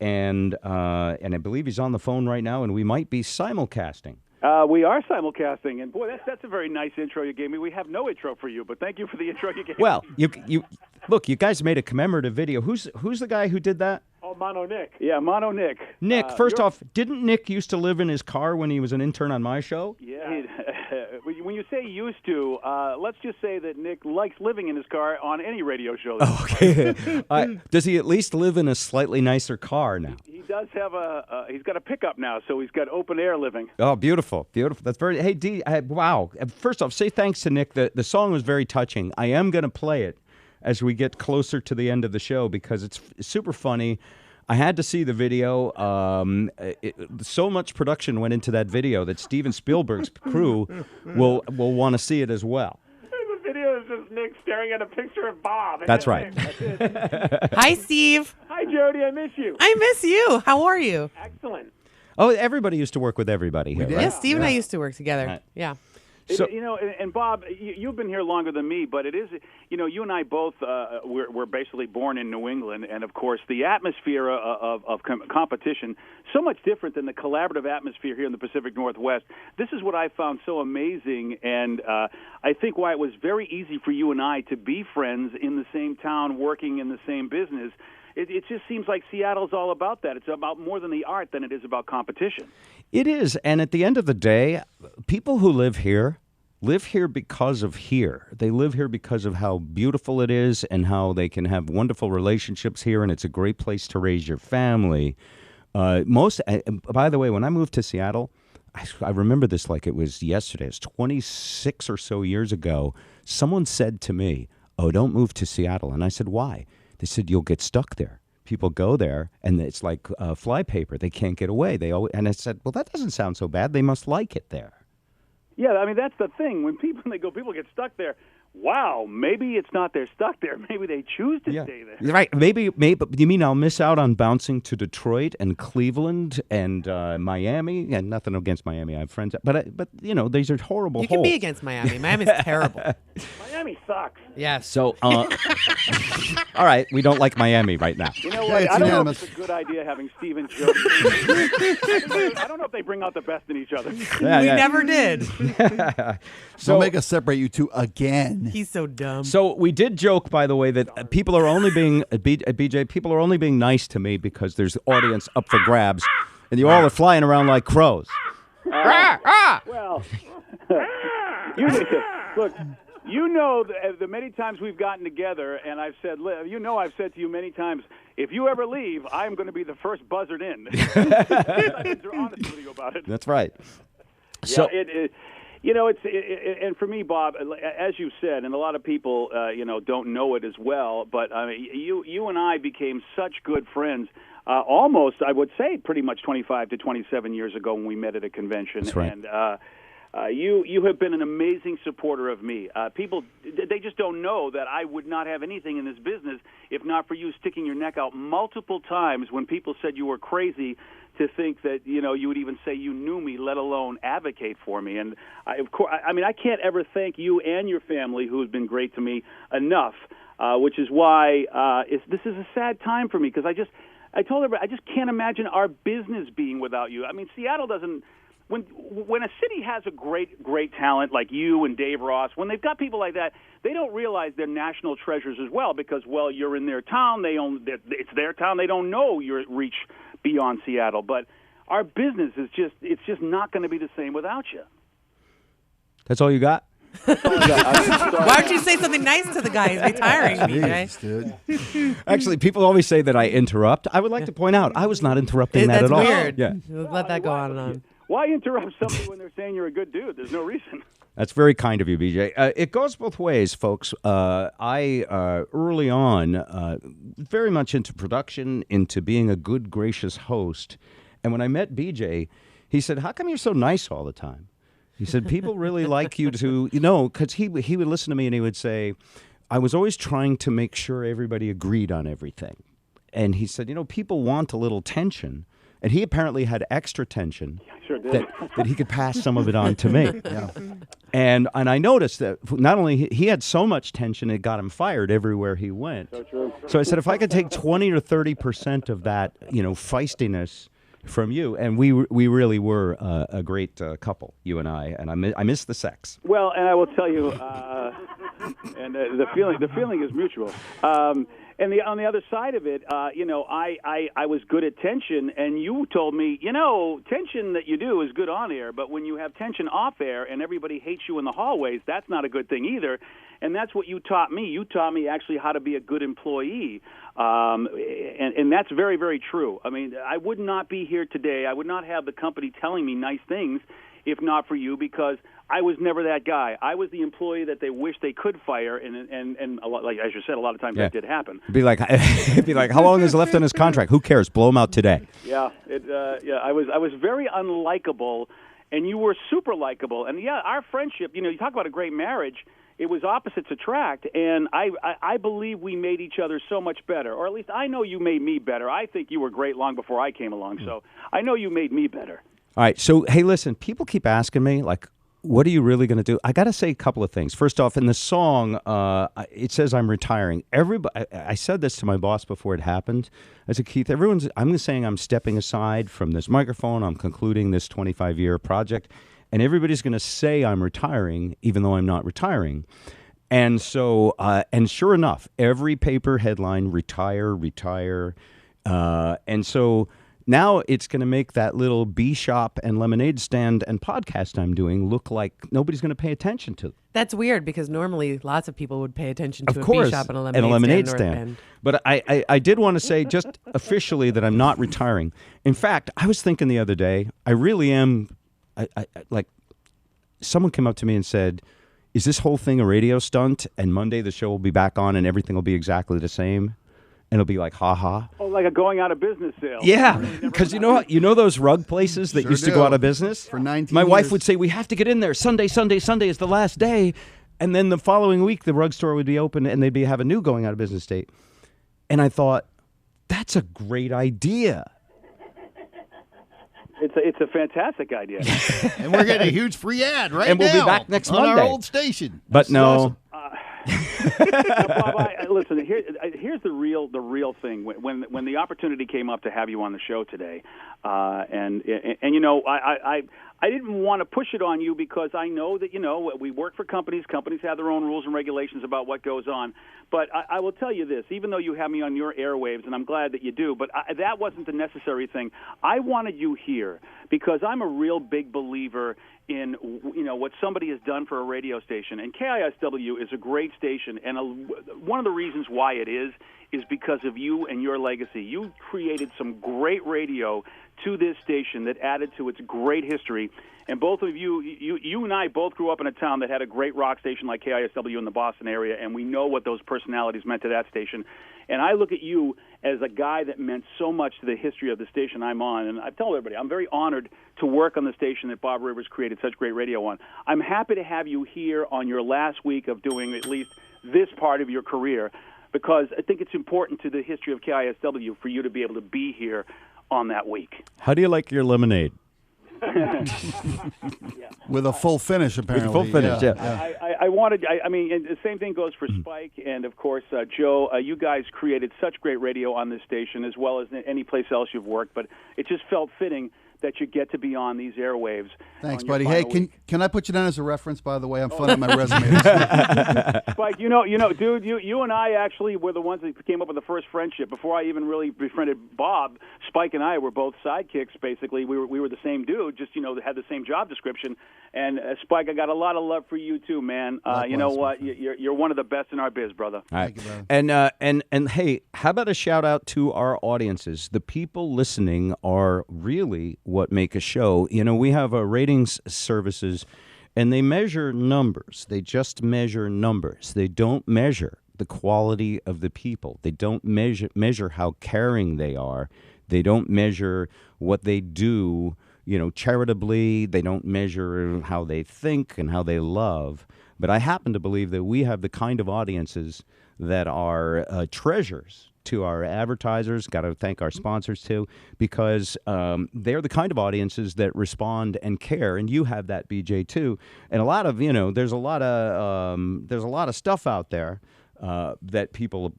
and I believe he's on the phone right now, and we might be simulcasting. We are simulcasting, and boy, that's a very nice intro you gave me. We have no intro for you, but thank you for the intro you gave me. Well, you look, you guys made a commemorative video. Who's the guy who did that? Oh, Mono Nick. Yeah, Mono Nick. Nick, first off, didn't Nick used to live in his car when he was an intern on my show? Yeah. When you say used to, let's just say that Nick likes living in his car on any radio show. Okay. Does he at least live in a slightly nicer car now? He does have he's got a pickup now, so he's got open air living. Oh, beautiful, beautiful. That's very. Hey, D. Wow. First off, say thanks to Nick. The song was very touching. I am going to play it as we get closer to the end of the show because it's super funny. I had to see the video. So much production went into that video that Steven Spielberg's crew will want to see it as well. The video is just Nick staring at a picture of Bob. That's right. Hi, Steve. Hi, Jody. I miss you. I miss you. How are you? Excellent. Oh, everybody used to work with everybody here, right? Yes, Steve and I used to work together. Right. Yeah. So, and Bob, you've been here longer than me, but it is, you and I both, we're basically born in New England, and of course the atmosphere of competition, so much different than the collaborative atmosphere here in the Pacific Northwest. This is what I found so amazing, and I think why it was very easy for you and I to be friends in the same town, working in the same business. It just seems like Seattle's all about that. It's about more than the art than it is about competition. it is, and at the end of the day, people who live here because of here. They live here because of how beautiful it is and how they can have wonderful relationships here, and it's a great place to raise your family. By the way, when I moved to Seattle, I remember this like it was yesterday. It's 26 or so years ago. Someone said to me, "Oh, don't move to Seattle." And I said, "Why?" They said, "You'll get stuck there. People go there, and it's like flypaper. They can't get away." And I said, "Well, that doesn't sound so bad. They must like it there." Yeah, I mean, that's the thing. When people get stuck there, wow, maybe it's not they're stuck there. Maybe they choose to stay there. Right. Maybe. You mean I'll miss out on bouncing to Detroit and Cleveland and Miami? And nothing against Miami. I have friends. But these are horrible You can be against Miami. Miami's terrible. Miami sucks. Yes. So, all right, we don't like Miami right now. You know what? I don't know if it's a good idea having Steve and Jody. I don't know if they bring out the best in each other. We never did. So make us separate you two again. He's so dumb. So we did joke, by the way, that people are only being BJ. People are only being nice to me because there's audience up for grabs, and you all are flying around like crows. Well, look. You know the many times we've gotten together, and I've said to you many times, if you ever leave, I'm going to be the first buzzard in. They're honest with you about it. That's right. So and for me, Bob, as you said, and a lot of people, don't know it as well, but you and I became such good friends. Almost, I would say, pretty much 25 to 27 years ago when we met at a convention. That's right. And you have been an amazing supporter of me. People, they just don't know that I would not have anything in this business if not for you sticking your neck out multiple times when people said you were crazy to think that, you would even say you knew me, let alone advocate for me. And, I can't ever thank you and your family, who has been great to me, enough, which is why this is a sad time for me, because I told everybody, I just can't imagine our business being without you. I mean, Seattle doesn't... When a city has a great talent like you and Dave Ross, when they've got people like that, they don't realize they're national treasures as well because, well, you're in their town. It's their town. They don't know your reach beyond Seattle. But our business is just not going to be the same without you. That's all you got? Why don't you say something nice to the guy? He's retiring, BJ. Dude. Actually, people always say that I interrupt. I would like to point out I was not interrupting that That's at all. weird. Yeah. Let that go on and on. Why interrupt somebody when they're saying you're a good dude? There's no reason. That's very kind of you, BJ. It goes both ways, folks. I early on, very much into production, into being a good, gracious host. And when I met BJ, he said, "How come you're so nice all the time?" He said, "People really like you to, because he would listen to me and he would say, I was always trying to make sure everybody agreed on everything. And he said, people want a little tension. And he apparently had extra tension Sure did. that he could pass some of it on to me. Yeah. And I noticed that not only he had so much tension, it got him fired everywhere he went. So true. So I said, if I could take 20 to 30% of that, feistiness from you, and we really were a great couple, you and I miss the sex. Well, and I will tell you, and the feeling is mutual. And on the other side of it, I was good at tension, and you told me, tension that you do is good on air, but when you have tension off air and everybody hates you in the hallways, that's not a good thing either. And that's what you taught me. You taught me actually how to be a good employee, and that's very, very true. I mean, I would not be here today. I would not have the company telling me nice things if not for you, because I was never that guy. I was the employee that they wish they could fire, and a lot, like as you said, a lot of times that did happen. It'd be like, how long is left on his contract? Who cares? Blow him out today. Yeah, I was very unlikable, and you were super likable. And our friendship, you talk about a great marriage. It was opposites attract, and I believe we made each other so much better, or at least I know you made me better. I think you were great long before I came along, so I know you made me better. All right, so hey, listen, people keep asking me, like, what are you really going to do? I got to say a couple of things. First off, in the song, it says I'm retiring. I said this to my boss before it happened. I said, Keith, I'm saying I'm stepping aside from this microphone. I'm concluding this 25-year project, and everybody's going to say I'm retiring, even though I'm not retiring. And so, and sure enough, every paper headline, retire. And so now it's going to make that little bee shop and lemonade stand and podcast I'm doing look like nobody's going to pay attention to. That's weird, because normally lots of people would pay attention to Of course, bee shop and a lemonade stand. But I did want to say just officially that I'm not retiring. In fact, I was thinking the other day, I really am, like, someone came up to me and said, is this whole thing a radio stunt, and Monday the show will be back on and everything will be exactly the same? And it'll be like, ha-ha. Oh, like a going out of business sale. Yeah, because you know those rug places that used to go out of business? For 19 My wife years. would say, we have to get in there. Sunday is the last day. And then the following week, the rug store would be open and they'd have a new going out of business date. And I thought, that's a great idea. It's a fantastic idea. And we're getting a huge free ad right now. And we'll be back next on Monday. our old station. But no. Now, Bob, listen. Here's the real thing. When the opportunity came up to have you on the show today, and I didn't want to push it on you, because I know that we work for companies. Companies have their own rules and regulations about what goes on. But I will tell you this: even though you have me on your airwaves, and I'm glad that you do, but that wasn't the necessary thing. I wanted you here because I'm a real big believer in what somebody has done for a radio station, and KISW is a great station, and one of the reasons why it is because of you and your legacy. You created some great radio to this station that added to its great history, and both of you and I both grew up in a town that had a great rock station like KISW in the Boston area, and we know what those personalities meant to that station. And I look at you as a guy that meant so much to the history of the station I'm on. And I tell everybody, I'm very honored to work on the station that Bob Rivers created such great radio on. I'm happy to have you here on your last week of doing at least this part of your career, because I think it's important to the history of KISW for you to be able to be here on that week. How do you like your lemonade? With a full finish, apparently. With full finish, yeah. I mean, and the same thing goes for Spike and, of course, Joe. You guys created such great radio on this station, as well as any place else you've worked, but it just felt fitting that you get to be on these airwaves. Thanks, buddy. Hey, can I put you down as a reference, by the way? I'm funding my resume. Spike, dude, you and I actually were the ones that came up with the first friendship. Before I even really befriended Bob, Spike and I were both sidekicks, basically. We were the same dude, just, had the same job description. And, Spike, I got a lot of love for you, too, man. You know what? You're one of the best in our biz, brother. All right. Thank you, brother. And hey, how about a shout-out to our audiences? The people listening are really what make a show. We have ratings services, and they measure numbers. They just measure numbers. They don't measure the quality of the people. They don't measure how caring they are. They don't measure what they do, charitably. They don't measure how they think and how they love. But I happen to believe that we have the kind of audiences that are treasures to our advertisers, got to thank our sponsors too, because they're the kind of audiences that respond and care, and you have that, BJ, too. And a lot of, there's a lot of stuff out there that people,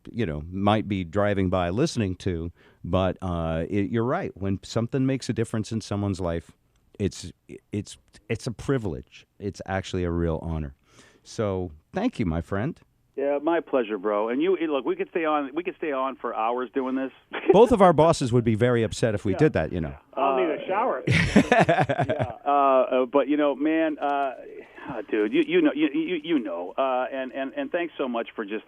might be driving by listening to, but you're right. When something makes a difference in someone's life, it's a privilege. It's actually a real honor. So thank you, my friend. Yeah, my pleasure, bro. And you look, we could stay on for hours doing this. Both of our bosses would be very upset if we did that, I'll need a shower. But man, dude, you know, and thanks so much for just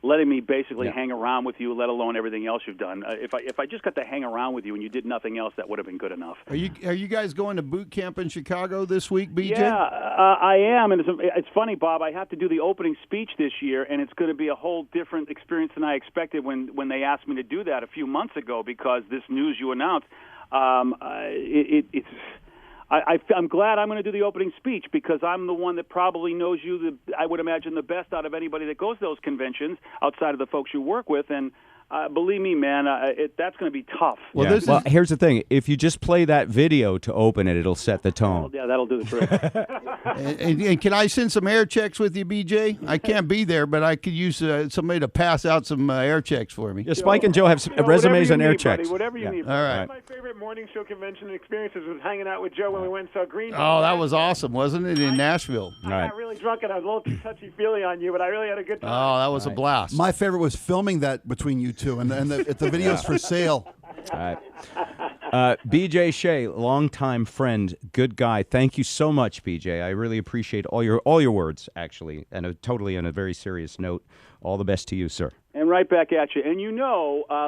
letting me basically hang around with you, let alone everything else you've done. If I just got to hang around with you and you did nothing else, that would have been good enough. Are you guys going to boot camp in Chicago this week, BJ? Yeah, I am, and it's funny, Bob. I have to do the opening speech this year, and it's going to be a whole different experience than I expected when they asked me to do that a few months ago, because this news you announced, I'm glad I'm going to do the opening speech, because I'm the one that probably knows you, I would imagine, the best out of anybody that goes to those conventions outside of the folks you work with. And believe me, man, that's going to be tough. Well, here's the thing. If you just play that video to open it, it'll set the tone. Yeah, that'll do the trick. and can I send some air checks with you, BJ? I can't be there, but I could use somebody to pass out some air checks for me. Yeah, Spike and Joe have resumes and air checks. Buddy, whatever you need. All right. One of my favorite morning show convention experiences was hanging out with Joe when we went and saw Green Day. Oh, that was awesome, wasn't it, in Nashville? I got really drunk and I was a little too touchy-feely on you, but I really had a good time. Oh, that was a blast. My favorite was filming that between you two, and the video's for sale. All right. BJ Shea, longtime friend, good guy. Thank you so much, BJ. I really appreciate all your words, actually, and totally on a very serious note. All the best to you, sir. And right back at you. And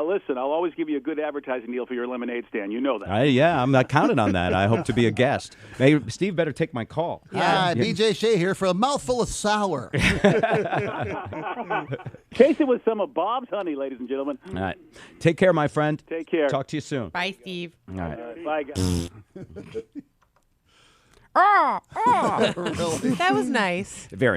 listen, I'll always give you a good advertising deal for your lemonade stand. You know that. I'm not counting on that. I hope to be a guest. Hey, Steve better take my call. Hi, BJ Shea here for a mouthful of sour. Chase it with some of Bob's honey, ladies and gentlemen. All right. Take care, my friend. Take care. Talk to you soon. Bye, Steve. All right. Bye, guys. That was nice. Very